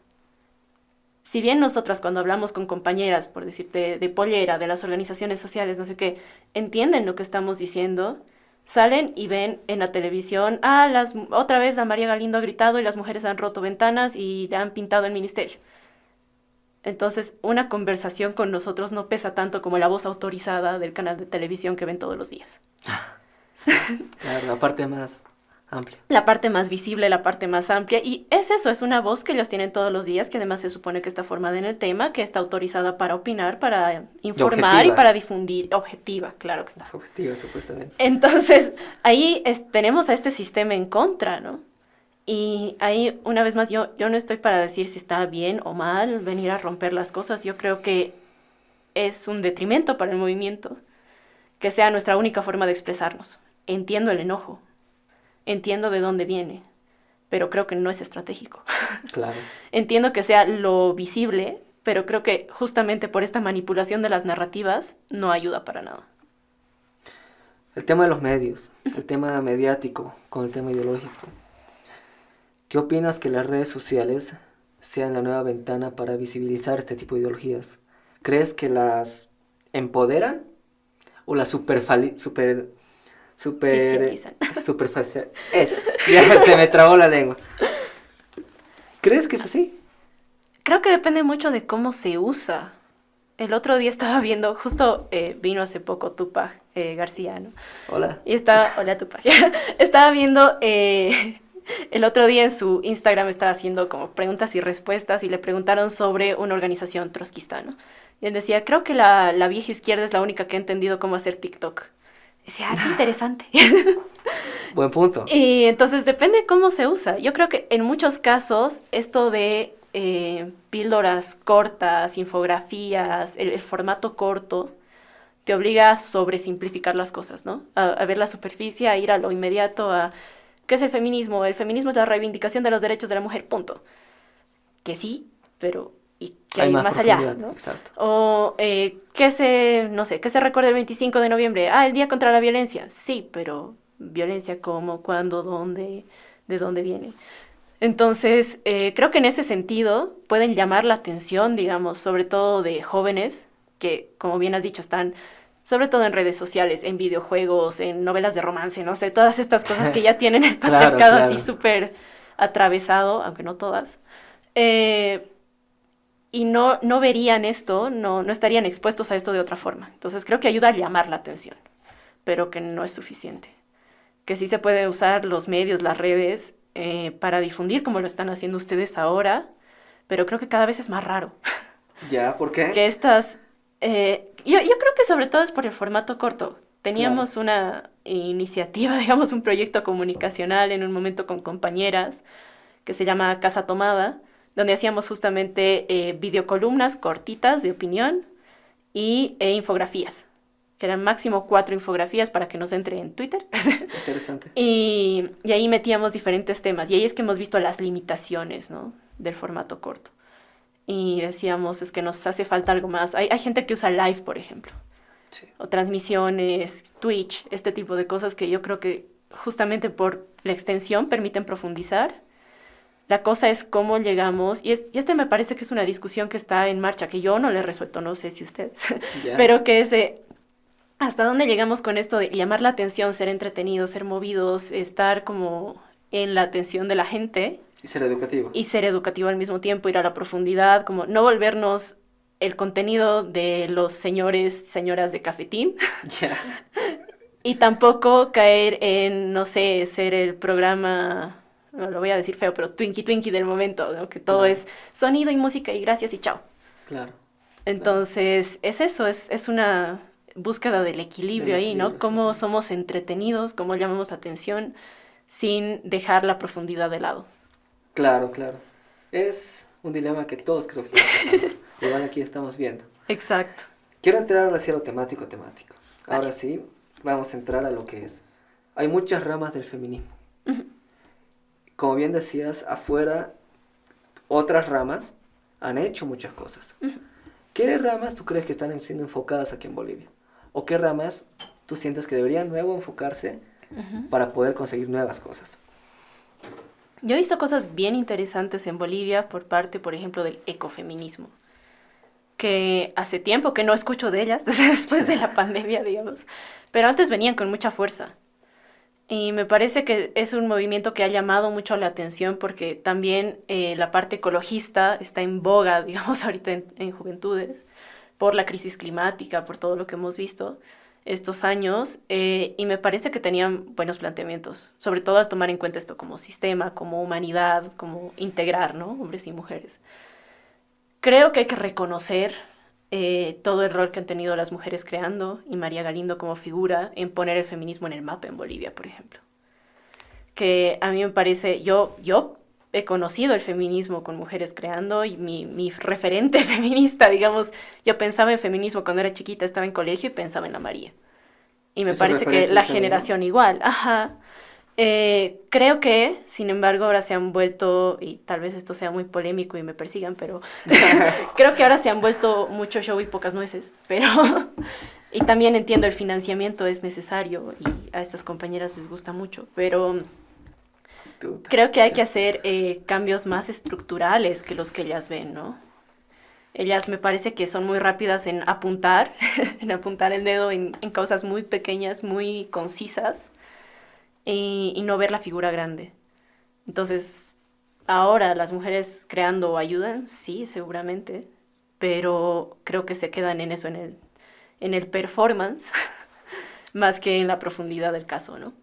[SPEAKER 2] Si bien nosotras cuando hablamos con compañeras, por decirte, de pollera, de las organizaciones sociales, no sé qué, entienden lo que estamos diciendo, salen y ven en la televisión, otra vez a María Galindo ha gritado y las mujeres han roto ventanas y le han pintado el ministerio. Entonces, una conversación con nosotros no pesa tanto como la voz autorizada del canal de televisión que ven todos los días.
[SPEAKER 1] Sí, claro, la parte más amplia.
[SPEAKER 2] La parte más visible, la parte más amplia. Y es eso, es una voz que ellos tienen todos los días, que además se supone que está formada en el tema, que está autorizada para opinar, para informar y para difundir. Objetiva, claro que está.
[SPEAKER 1] Es objetiva, supuestamente.
[SPEAKER 2] Entonces, ahí tenemos a este sistema en contra, ¿no? Y ahí, una vez más, yo no estoy para decir si está bien o mal venir a romper las cosas. Yo creo que es un detrimento para el movimiento que sea nuestra única forma de expresarnos. Entiendo el enojo, entiendo de dónde viene, pero creo que no es estratégico.
[SPEAKER 1] Claro.
[SPEAKER 2] Entiendo que sea lo visible, pero creo que justamente por esta manipulación de las narrativas no ayuda para nada.
[SPEAKER 1] El tema de los medios, el tema mediático con el tema ideológico. ¿Qué opinas que las redes sociales sean la nueva ventana para visibilizar este tipo de ideologías? ¿Crees que las empoderan o las superficializan? Eso, ya se me trabó la lengua. ¿Crees que es así?
[SPEAKER 2] Creo que depende mucho de cómo se usa. El otro día estaba viendo, justo vino hace poco Tupac García, ¿no?
[SPEAKER 1] Hola.
[SPEAKER 2] Y hola Tupac. Estaba viendo... el otro día en su Instagram estaba haciendo como preguntas y respuestas y le preguntaron sobre una organización trotskista, ¿no? Y él decía, creo que la vieja izquierda es la única que ha entendido cómo hacer TikTok. Y decía, qué interesante.
[SPEAKER 1] Buen punto.
[SPEAKER 2] Y entonces depende cómo se usa. Yo creo que en muchos casos esto de píldoras cortas, infografías, el formato corto, te obliga a sobresimplificar las cosas, ¿no? A ver la superficie, a ir a lo inmediato, a... ¿Qué es el feminismo? El feminismo es la reivindicación de los derechos de la mujer, punto. Que sí, pero ¿y qué hay más allá? ¿No?
[SPEAKER 1] Exacto.
[SPEAKER 2] O ¿qué se recuerda el 25 de noviembre? El Día contra la Violencia. Sí, pero ¿violencia cómo, cuándo, dónde, de dónde viene? Entonces, creo que en ese sentido pueden llamar la atención, digamos, sobre todo de jóvenes que, como bien has dicho, están sobre todo en redes sociales, en videojuegos, en novelas de romance, no sé, todas estas cosas que ya tienen el
[SPEAKER 1] Claro,
[SPEAKER 2] patriarcado
[SPEAKER 1] claro.
[SPEAKER 2] así súper atravesado, aunque no todas. Eh, y no verían esto, no estarían expuestos a esto de otra forma. Entonces creo que ayuda a llamar la atención, pero que no es suficiente. Que sí se puede usar los medios, las redes, para difundir como lo están haciendo ustedes ahora, pero creo que cada vez es más raro.
[SPEAKER 1] ¿Ya? ¿Por qué?
[SPEAKER 2] Que estas... yo creo que sobre todo es por el formato corto.
[SPEAKER 1] Claro.
[SPEAKER 2] Teníamos una iniciativa, digamos, un proyecto comunicacional en un momento con compañeras que se llama Casa Tomada, donde hacíamos justamente videocolumnas cortitas de opinión e infografías, que eran máximo 4 infografías para que nos entre en Twitter.
[SPEAKER 1] Interesante.
[SPEAKER 2] Y ahí metíamos diferentes temas. Y ahí es que hemos visto las limitaciones, ¿no?, del formato corto. Y decíamos, es que nos hace falta algo más. Hay gente que usa live, por ejemplo,
[SPEAKER 1] Sí.
[SPEAKER 2] o transmisiones, Twitch, este tipo de cosas que yo creo que justamente por la extensión permiten profundizar. La cosa es cómo llegamos, y este me parece que es una discusión que está en marcha, que yo no le he resuelto, no sé si ustedes,
[SPEAKER 1] ¿Ya?
[SPEAKER 2] pero que es de hasta dónde llegamos con esto de llamar la atención, ser entretenidos, ser movidos, estar como en la atención de la gente
[SPEAKER 1] Y ser educativo.
[SPEAKER 2] y ser educativo al mismo tiempo, ir a la profundidad, como no volvernos el contenido de los señores, señoras de cafetín,
[SPEAKER 1] Ya.
[SPEAKER 2] y tampoco caer en, no sé, ser el programa, no lo voy a decir feo, pero Twinkie Twinkie del momento, ¿no?, que todo
[SPEAKER 1] Claro,
[SPEAKER 2] es sonido y música y gracias y chao.
[SPEAKER 1] claro, claro.
[SPEAKER 2] Entonces, es eso, es una búsqueda del
[SPEAKER 1] Del
[SPEAKER 2] equilibrio ahí, ¿no?
[SPEAKER 1] equilibrio, sí,
[SPEAKER 2] Cómo
[SPEAKER 1] sí.
[SPEAKER 2] somos entretenidos, cómo llamamos la atención sin dejar la profundidad de lado.
[SPEAKER 1] Claro, claro. Es un dilema que todos creo que estamos pasando. Igual aquí estamos viendo.
[SPEAKER 2] Exacto.
[SPEAKER 1] Quiero entrar ahora sí a lo temático temático. Ahora
[SPEAKER 2] Dale.
[SPEAKER 1] sí, vamos a entrar a lo que es. Hay muchas ramas del feminismo. Como bien decías, afuera otras ramas han hecho muchas cosas. ¿Qué ramas tú crees que están siendo enfocadas aquí en Bolivia? ¿O qué ramas tú sientes que deberían nuevo enfocarse para poder conseguir nuevas cosas?
[SPEAKER 2] Yo he visto cosas bien interesantes en Bolivia por parte, por ejemplo, del ecofeminismo, que hace tiempo que no escucho de ellas, después de la pandemia, digamos, pero antes venían con mucha fuerza. Y me parece que es un movimiento que ha llamado mucho la atención porque también la parte ecologista está en boga, digamos, ahorita en juventudes, por la crisis climática, por todo lo que hemos visto estos años, y me parece que tenían buenos planteamientos, sobre todo al tomar en cuenta esto como sistema, como humanidad, como integrar, ¿no?, hombres y mujeres. Creo que hay que reconocer todo el rol que han tenido las mujeres creando y María Galindo como figura en poner el feminismo en el mapa en Bolivia, por ejemplo. Que a mí me parece, yo he conocido el feminismo con mujeres creando y mi referente feminista, digamos, yo pensaba en feminismo cuando era chiquita, estaba en colegio y pensaba en la María. Y me
[SPEAKER 1] ¿Es un
[SPEAKER 2] parece que
[SPEAKER 1] referente
[SPEAKER 2] la
[SPEAKER 1] del feminismo?
[SPEAKER 2] generación igual, ajá. Creo que, sin embargo, ahora se han vuelto, y tal vez esto sea muy polémico y me persigan, pero creo que ahora se han vuelto mucho show y pocas nueces, pero... Y también entiendo el financiamiento es necesario y a estas compañeras les gusta mucho, pero
[SPEAKER 1] Tuta.
[SPEAKER 2] creo que hay que hacer cambios más estructurales que los que ellas ven, ¿no? Ellas me parece que son muy rápidas en apuntar, en apuntar el dedo en cosas muy pequeñas, muy concisas, y no ver la figura grande. Entonces, ahora las mujeres creando ayudan, sí, seguramente, pero creo que se quedan en eso, en el performance, más que en la profundidad del caso, ¿no?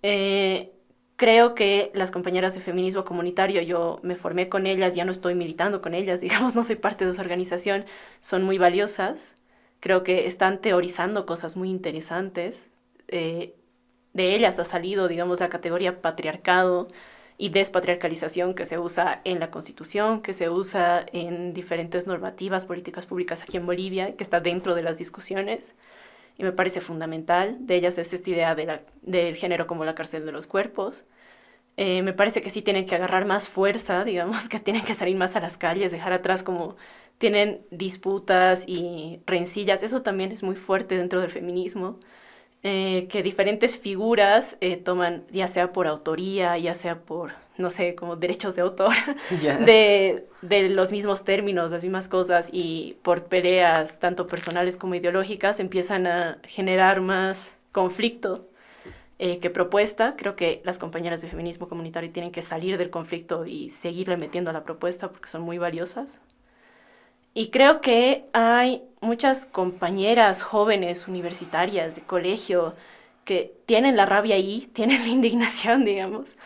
[SPEAKER 2] Eh, Creo que las compañeras de feminismo comunitario, yo me formé con ellas, ya no estoy militando con ellas, digamos, no soy parte de su organización, son muy valiosas. Creo que están teorizando cosas muy interesantes. De ellas ha salido, digamos, la categoría patriarcado y despatriarcalización que se usa en la Constitución, que se usa en diferentes normativas, políticas públicas aquí en Bolivia, que está dentro de las discusiones y me parece fundamental. De ellas es esta idea del género como la cárcel de los cuerpos. Me parece que sí tienen que agarrar más fuerza, digamos, que tienen que salir más a las calles, dejar atrás como tienen disputas y rencillas. Eso también es muy fuerte dentro del feminismo. Que diferentes figuras toman, ya sea por autoría, ya sea por no sé, como derechos de autor,
[SPEAKER 1] Ya.
[SPEAKER 2] de los mismos términos, las mismas cosas, y por peleas tanto personales como ideológicas empiezan a generar más conflicto que propuesta. Creo que las compañeras de feminismo comunitario tienen que salir del conflicto y seguirle metiendo a la propuesta porque son muy valiosas. Y creo que hay muchas compañeras jóvenes, universitarias, de colegio, que tienen la rabia ahí, tienen la indignación, digamos,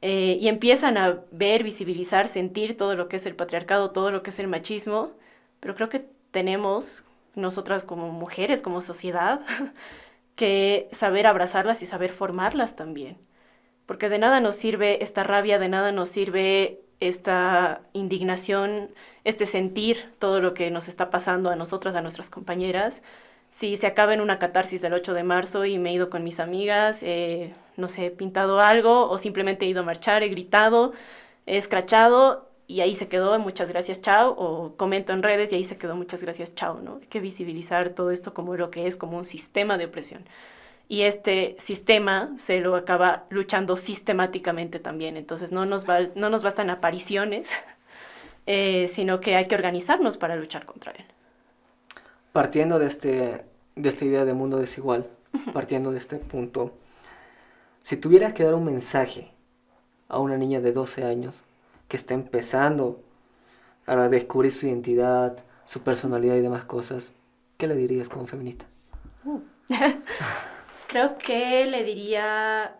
[SPEAKER 2] y empiezan a ver, visibilizar, sentir todo lo que es el patriarcado, todo lo que es el machismo, pero creo que tenemos, nosotras como mujeres, como sociedad, que saber abrazarlas y saber formarlas también. Porque de nada nos sirve esta rabia, de nada nos sirve esta indignación, este sentir todo lo que nos está pasando a nosotras, a nuestras compañeras, si se acaba en una catarsis del 8 de marzo y me he ido con mis amigas, no sé, he pintado algo o simplemente he ido a marchar, he gritado, he escrachado y ahí se quedó, muchas gracias, chao, o comento en redes y ahí se quedó, muchas gracias, chao, ¿no? Hay que visibilizar todo esto como lo que es, como un sistema de opresión. Y este sistema se lo acaba luchando sistemáticamente también. Entonces no nos bastan apariciones, sino que hay que organizarnos para luchar contra él.
[SPEAKER 1] Partiendo de esta idea de mundo desigual, partiendo de este punto, si tuvieras que dar un mensaje a una niña de 12 años que está empezando a descubrir su identidad, su personalidad y demás cosas, ¿qué le dirías como feminista?
[SPEAKER 2] Creo que le diría,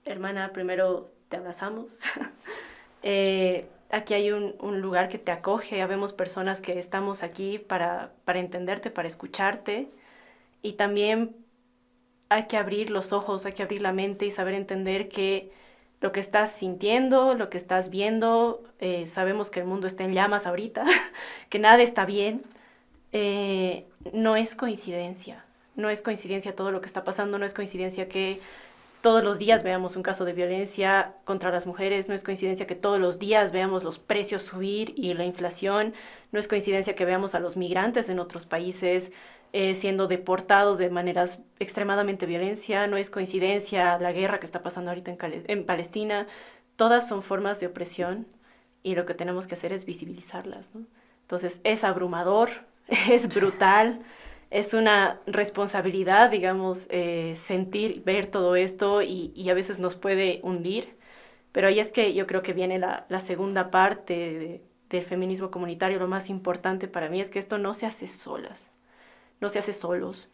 [SPEAKER 2] hermana, primero te abrazamos. Aquí hay un lugar que te acoge, habemos personas que estamos aquí para entenderte, para escucharte, y también hay que abrir los ojos, hay que abrir la mente y saber entender que lo que estás sintiendo, lo que estás viendo, sabemos que el mundo está en llamas ahorita, que nada está bien, no es coincidencia. No es coincidencia todo lo que está pasando, no es coincidencia que todos los días veamos un caso de violencia contra las mujeres, no es coincidencia que todos los días veamos los precios subir y la inflación, no es coincidencia que veamos a los migrantes en otros países siendo deportados de maneras extremadamente violencia, no es coincidencia la guerra que está pasando ahorita en Palestina. Todas son formas de opresión y lo que tenemos que hacer es visibilizarlas, ¿no? Entonces es abrumador, es brutal. Es una responsabilidad, digamos, sentir, ver todo esto y a veces nos puede hundir, pero ahí es que yo creo que viene la segunda parte del feminismo comunitario. Lo más importante para mí es que esto no se hace solas, no se hace solos,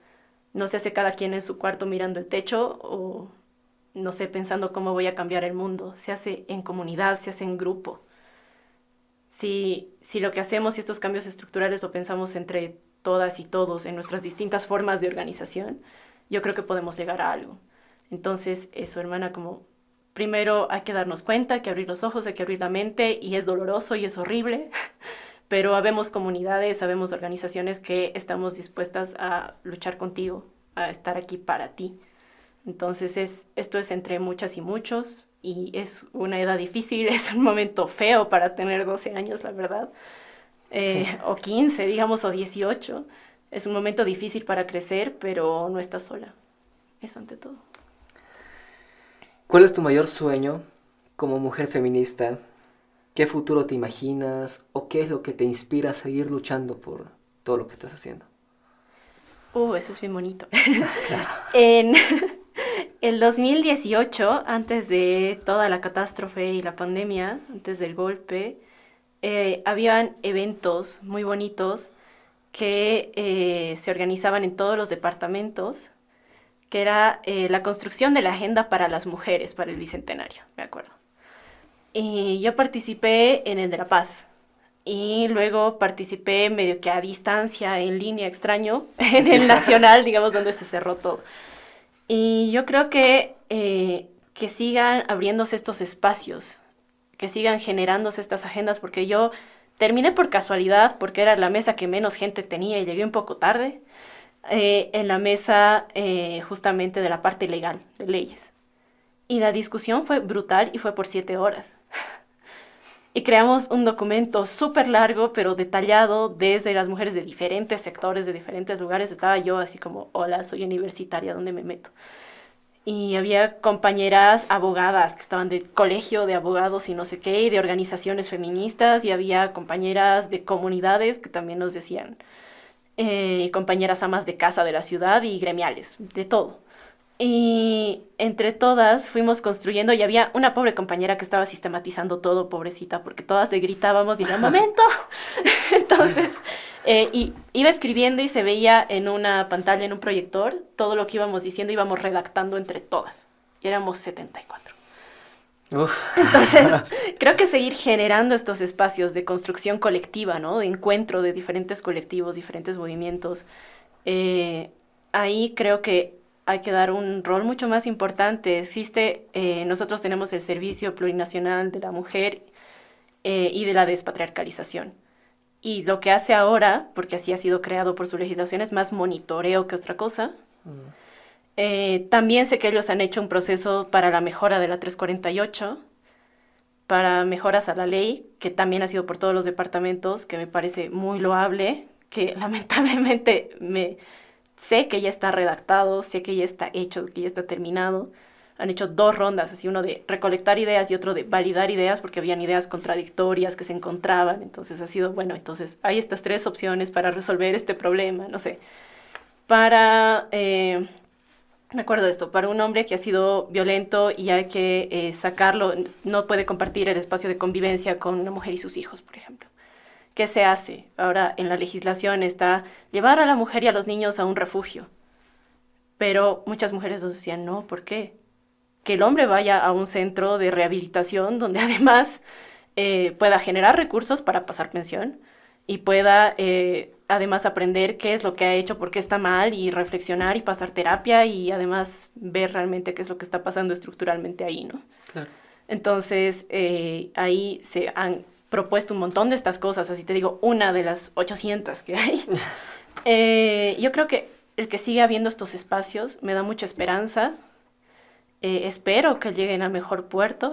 [SPEAKER 2] no se hace cada quien en su cuarto mirando el techo o, no sé, pensando cómo voy a cambiar el mundo. Se hace en comunidad, se hace en grupo. Si lo que hacemos y estos cambios estructurales lo pensamos entre todas y todos en nuestras distintas formas de organización, yo creo que podemos llegar a algo. Entonces, eso, hermana, como primero hay que darnos cuenta, hay que abrir los ojos, hay que abrir la mente, y es doloroso y es horrible, pero habemos comunidades, habemos organizaciones que estamos dispuestas a luchar contigo, a estar aquí para ti. Entonces, esto es entre muchas y muchos, y es una edad difícil, es un momento feo para tener 12 años, la verdad.
[SPEAKER 1] Sí.
[SPEAKER 2] O 15, digamos, o 18. Es un momento difícil para crecer, pero no estás sola. Eso ante todo.
[SPEAKER 1] ¿Cuál es tu mayor sueño como mujer feminista? ¿Qué futuro te imaginas? ¿O qué es lo que te inspira a seguir luchando por todo lo que estás haciendo?
[SPEAKER 2] Eso es bien bonito. En el 2018, antes de toda la catástrofe y la pandemia, antes del golpe, habían eventos muy bonitos que se organizaban en todos los departamentos, que era la construcción de la agenda para las mujeres, para el Bicentenario, me acuerdo. Y yo participé en el de La Paz. Y luego participé medio que a distancia, en línea, extraño, en el nacional, digamos, donde se cerró todo. Y yo creo que sigan abriéndose estos espacios, que sigan generándose estas agendas, porque yo terminé por casualidad, porque era la mesa que menos gente tenía y llegué un poco tarde, en la mesa justamente de la parte legal, de leyes. Y la discusión fue brutal y fue por 7 horas. Y creamos un documento súper largo, pero detallado desde las mujeres de diferentes sectores, de diferentes lugares. Estaba yo así como, hola, soy universitaria, ¿dónde me meto? y había compañeras abogadas que estaban de colegio de abogados y no sé qué, y de organizaciones feministas, y había compañeras de comunidades que también nos decían, compañeras amas de casa de la ciudad y gremiales, de todo. Y entre todas fuimos construyendo y había una pobre compañera que estaba sistematizando todo, pobrecita, porque todas le gritábamos y era momento. Entonces, y iba escribiendo y se veía en una pantalla, en un proyector, todo lo que íbamos diciendo, íbamos redactando entre todas. Y éramos 74.
[SPEAKER 1] Uf.
[SPEAKER 2] Entonces, creo que seguir generando estos espacios de construcción colectiva, ¿no? De encuentro de diferentes colectivos, diferentes movimientos. eh, Ahí creo que hay que dar un rol mucho más importante. Nosotros tenemos el Servicio Plurinacional de la Mujer y de la Despatriarcalización. Y lo que hace ahora, porque así ha sido creado por su legislación, es más monitoreo que otra cosa. También sé que ellos han hecho un proceso para la mejora de la 348, para mejoras a la ley, que también ha sido por todos los departamentos, que me parece muy loable, que lamentablemente sé que ya está redactado, sé que ya está hecho, que ya está terminado. Han hecho 2 rondas, así uno de recolectar ideas y otro de validar ideas, porque habían ideas contradictorias que se encontraban. Entonces ha sido, bueno, entonces hay estas 3 opciones para resolver este problema, no sé. Para, me acuerdo de esto, para un hombre que ha sido violento y hay que sacarlo, no puede compartir el espacio de convivencia con una mujer y sus hijos, por ejemplo. ¿Qué se hace? Ahora en la legislación está llevar a la mujer y a los niños a un refugio. Pero muchas mujeres nos decían, no, ¿por qué? Que el hombre vaya a un centro de rehabilitación donde además pueda generar recursos para pasar pensión y pueda además aprender qué es lo que ha hecho, por qué está mal y reflexionar y pasar terapia y además ver realmente qué es lo que está pasando estructuralmente ahí, ¿no?
[SPEAKER 1] Claro.
[SPEAKER 2] Entonces ahí se han propuesto un montón de estas cosas, así te digo, una de las 800 que hay. Yo creo que el que siga habiendo estos espacios me da mucha esperanza. Espero que lleguen a mejor puerto,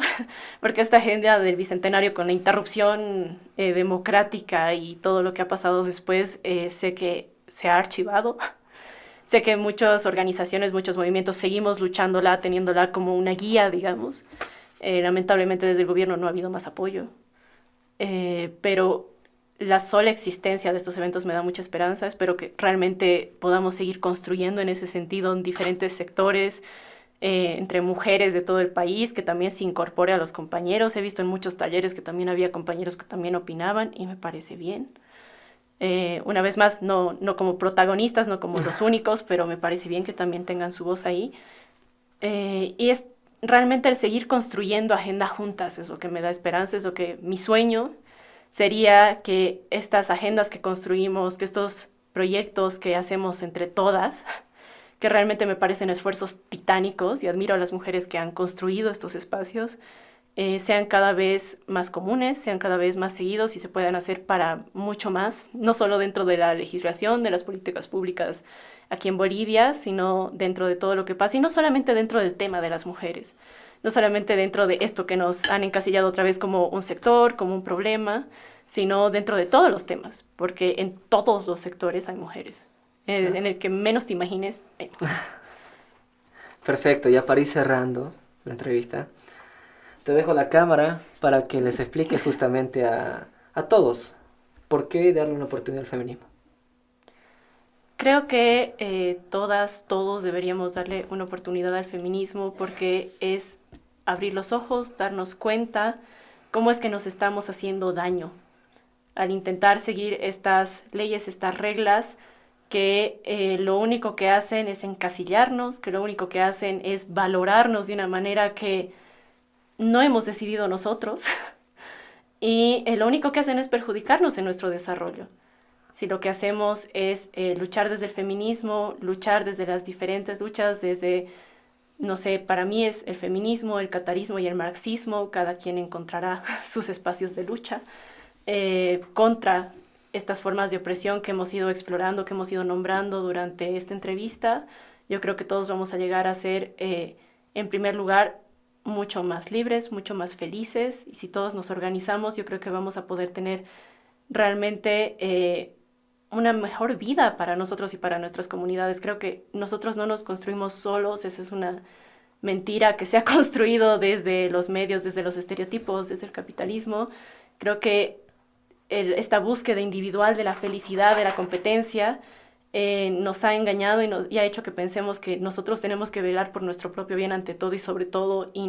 [SPEAKER 2] porque esta agenda del Bicentenario con la interrupción democrática y todo lo que ha pasado después, sé que se ha archivado. Sé que muchas organizaciones, muchos movimientos seguimos luchándola, teniéndola como una guía, digamos. Lamentablemente desde el gobierno no ha habido más apoyo. Pero la sola existencia de estos eventos me da mucha esperanza. Espero que realmente podamos seguir construyendo en ese sentido en diferentes sectores, entre mujeres de todo el país, que también se incorpore a los compañeros. He visto en muchos talleres que también había compañeros que también opinaban y me parece bien. Una vez más, no como protagonistas, no como los únicos, pero me parece bien que también tengan su voz ahí. Y es realmente el seguir construyendo agenda juntas, es lo que me da esperanza, es lo que mi sueño sería, que estas agendas que construimos, que estos proyectos que hacemos entre todas, que realmente me parecen esfuerzos titánicos y admiro a las mujeres que han construido estos espacios, sean cada vez más comunes, sean cada vez más seguidos y se puedan hacer para mucho más, no solo dentro de la legislación, de las políticas públicas aquí en Bolivia, sino dentro de todo lo que pasa, y no solamente dentro del tema de las mujeres, no solamente dentro de esto que nos han encasillado otra vez como un sector, como un problema, sino dentro de todos los temas, porque en todos los sectores hay mujeres. En el que menos te imagines, hay mujeres.
[SPEAKER 1] Perfecto, ya para ir cerrando la entrevista, te dejo la cámara para que les expliques justamente a todos por qué darle una oportunidad al feminismo.
[SPEAKER 2] Creo que todos deberíamos darle una oportunidad al feminismo, porque es abrir los ojos, darnos cuenta cómo es que nos estamos haciendo daño al intentar seguir estas leyes, estas reglas que lo único que hacen es encasillarnos, que lo único que hacen es valorarnos de una manera que no hemos decidido nosotros y lo único que hacen es perjudicarnos en nuestro desarrollo. Si lo que hacemos es luchar desde el feminismo, luchar desde las diferentes luchas, desde, no sé, para mí es el feminismo, el catarismo y el marxismo, cada quien encontrará sus espacios de lucha contra estas formas de opresión que hemos ido explorando, que hemos ido nombrando durante esta entrevista. Yo creo que todos vamos a llegar a ser, en primer lugar, mucho más libres, mucho más felices, y si todos nos organizamos, yo creo que vamos a poder tener realmente una mejor vida para nosotros y para nuestras comunidades. Creo que nosotros no nos construimos solos, esa es una mentira que se ha construido desde los medios, desde los estereotipos, desde el capitalismo. Creo que esta búsqueda individual de la felicidad, de la competencia, nos ha engañado y ha hecho que pensemos que nosotros tenemos que velar por nuestro propio bien ante todo y sobre todo, y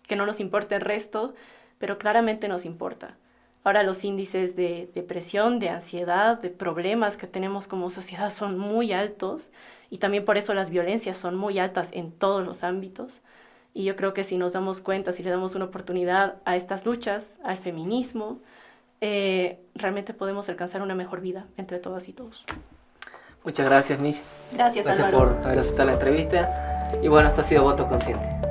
[SPEAKER 2] que no nos importe el resto, pero claramente nos importa. Ahora los índices de depresión, de ansiedad, de problemas que tenemos como sociedad son muy altos, y también por eso las violencias son muy altas en todos los ámbitos. Y yo creo que si nos damos cuenta, si le damos una oportunidad a estas luchas, al feminismo, realmente podemos alcanzar una mejor vida entre todas y todos.
[SPEAKER 1] Muchas gracias, Mish.
[SPEAKER 2] Gracias,
[SPEAKER 1] Álvaro. Gracias por haber aceptado la entrevista. Y bueno, esto ha sido Voto Consciente.